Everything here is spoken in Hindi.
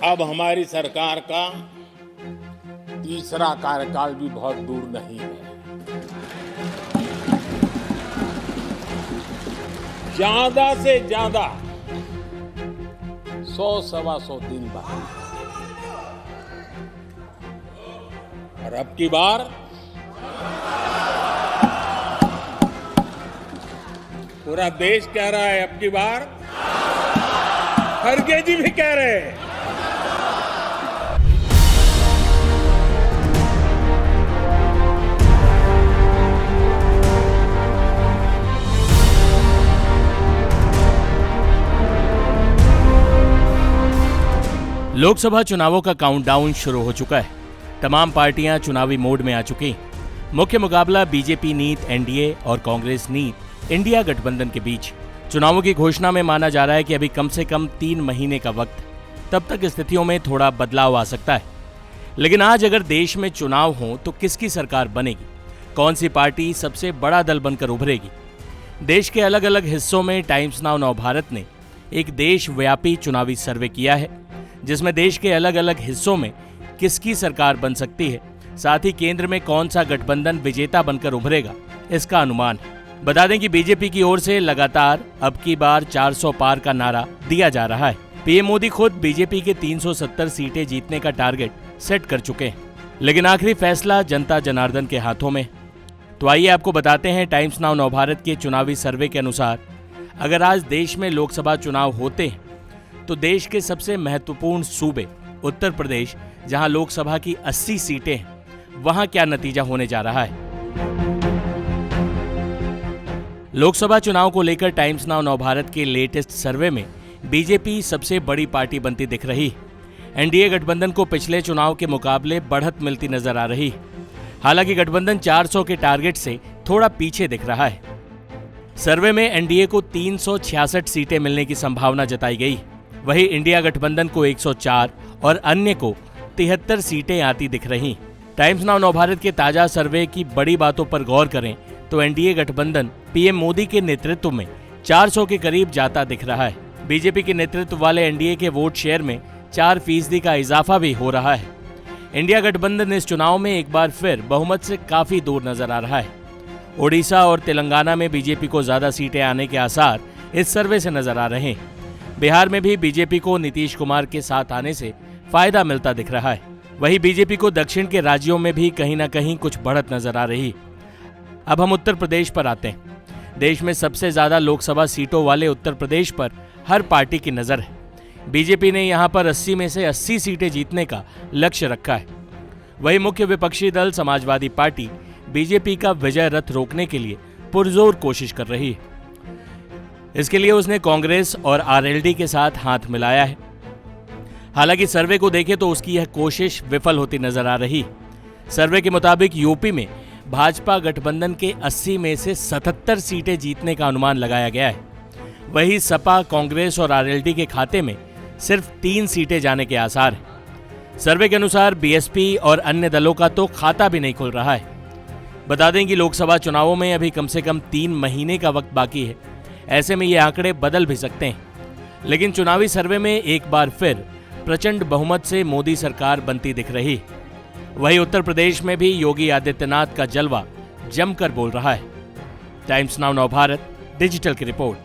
अब हमारी सरकार का तीसरा कार्यकाल भी बहुत दूर नहीं है। ज्यादा से ज्यादा 100-125 दिन बाकी है। और अब की बार पूरा देश कह रहा है, अब की बार खड़गे जी भी कह रहे हैं। लोकसभा चुनावों का काउंटडाउन शुरू हो चुका है। तमाम पार्टियां चुनावी मोड में आ चुकी। मुख्य मुकाबला बीजेपी नीत एनडीए और कांग्रेस नीत इंडिया गठबंधन के बीच। चुनावों की घोषणा में माना जा रहा है कि अभी कम से कम 3 महीने का वक्त, तब तक स्थितियों में थोड़ा बदलाव आ सकता है। लेकिन आज अगर देश में चुनाव हो तो किसकी सरकार बनेगी, कौन सी पार्टी सबसे बड़ा दल बनकर उभरेगी? देश के अलग अलग हिस्सों में टाइम्स नाउ नवभारत ने एक देशव्यापी चुनावी सर्वे किया है, जिसमें देश के अलग अलग हिस्सों में किसकी सरकार बन सकती है, साथ ही केंद्र में कौन सा गठबंधन विजेता बनकर उभरेगा, इसका अनुमान है। बता दें कि बीजेपी की ओर से लगातार अब की बार 400 पार का नारा दिया जा रहा है। पीएम मोदी खुद बीजेपी के 370 सीटें जीतने का टारगेट सेट कर चुके हैं, लेकिन आखिरी फैसला जनता जनार्दन के हाथों में। तो आइए आपको बताते हैं टाइम्स नाउ नवभारत के चुनावी सर्वे के अनुसार अगर आज देश में लोकसभा चुनाव होते हैं तो देश के सबसे महत्वपूर्ण सूबे उत्तर प्रदेश, जहां लोकसभा की 80 सीटें हैं, वहां क्या नतीजा होने जा रहा है। लोकसभा चुनाव को लेकर टाइम्स नाउ नवभारत के लेटेस्ट सर्वे में बीजेपी सबसे बड़ी पार्टी बनती दिख रही। एनडीए गठबंधन को पिछले चुनाव के मुकाबले बढ़त मिलती नजर आ रही। हालांकि गठबंधन 400 के टारगेट से थोड़ा पीछे दिख रहा है। सर्वे में एनडीए को 366 सीटें मिलने की संभावना जताई गई, वहीं इंडिया गठबंधन को 104 और अन्य को 73 सीटें आती दिख रही। टाइम्स नाउ नवभारत के ताजा सर्वे की बड़ी बातों पर गौर करें तो एनडीए गठबंधन पीएम मोदी के नेतृत्व में 400 के करीब जाता दिख रहा है। बीजेपी के नेतृत्व वाले एनडीए के वोट शेयर में 4% का इजाफा भी हो रहा है। इंडिया गठबंधन इस चुनाव में एक बार फिर बहुमत से काफी दूर नजर आ रहा है। ओडिशा और तेलंगाना में बीजेपी को ज्यादा सीटें आने के आसार इस सर्वे से नजर आ रहे हैं। बिहार में भी बीजेपी को नीतीश कुमार के साथ आने से फायदा मिलता दिख रहा है। वहीं बीजेपी को दक्षिण के राज्यों में भी कहीं ना कहीं कुछ बढ़त नजर आ रही। अब हम उत्तर प्रदेश पर आते हैं। देश में सबसे ज्यादा लोकसभा सीटों वाले उत्तर प्रदेश पर हर पार्टी की नजर है। बीजेपी ने यहां पर 80 में से 80 सीटें जीतने का लक्ष्य रखा है। वहीं मुख्य विपक्षी दल समाजवादी पार्टी बीजेपी का विजय रथ रोकने के लिए पुरजोर कोशिश कर रही है। इसके लिए उसने कांग्रेस और आरएलडी के साथ हाथ मिलाया है। हालांकि सर्वे को देखें तो उसकी यह कोशिश विफल होती नजर आ रही। सर्वे के मुताबिक यूपी में भाजपा गठबंधन के 80 में से 77 सीटें जीतने का अनुमान लगाया गया है। वहीं सपा, कांग्रेस और आरएलडी के खाते में सिर्फ 3 सीटें जाने के आसार हैं। सर्वे के अनुसार बीएसपी और अन्य दलों का तो खाता भी नहीं खुल रहा है। बता दें कि लोकसभा चुनावों में अभी कम से कम 3 महीने का वक्त बाकी है। ऐसे में ये आंकड़े बदल भी सकते हैं। लेकिन चुनावी सर्वे में एक बार फिर प्रचंड बहुमत से मोदी सरकार बनती दिख रही। वहीं उत्तर प्रदेश में भी योगी आदित्यनाथ का जलवा जमकर बोल रहा है। टाइम्स नाउ नवभारत डिजिटल की रिपोर्ट।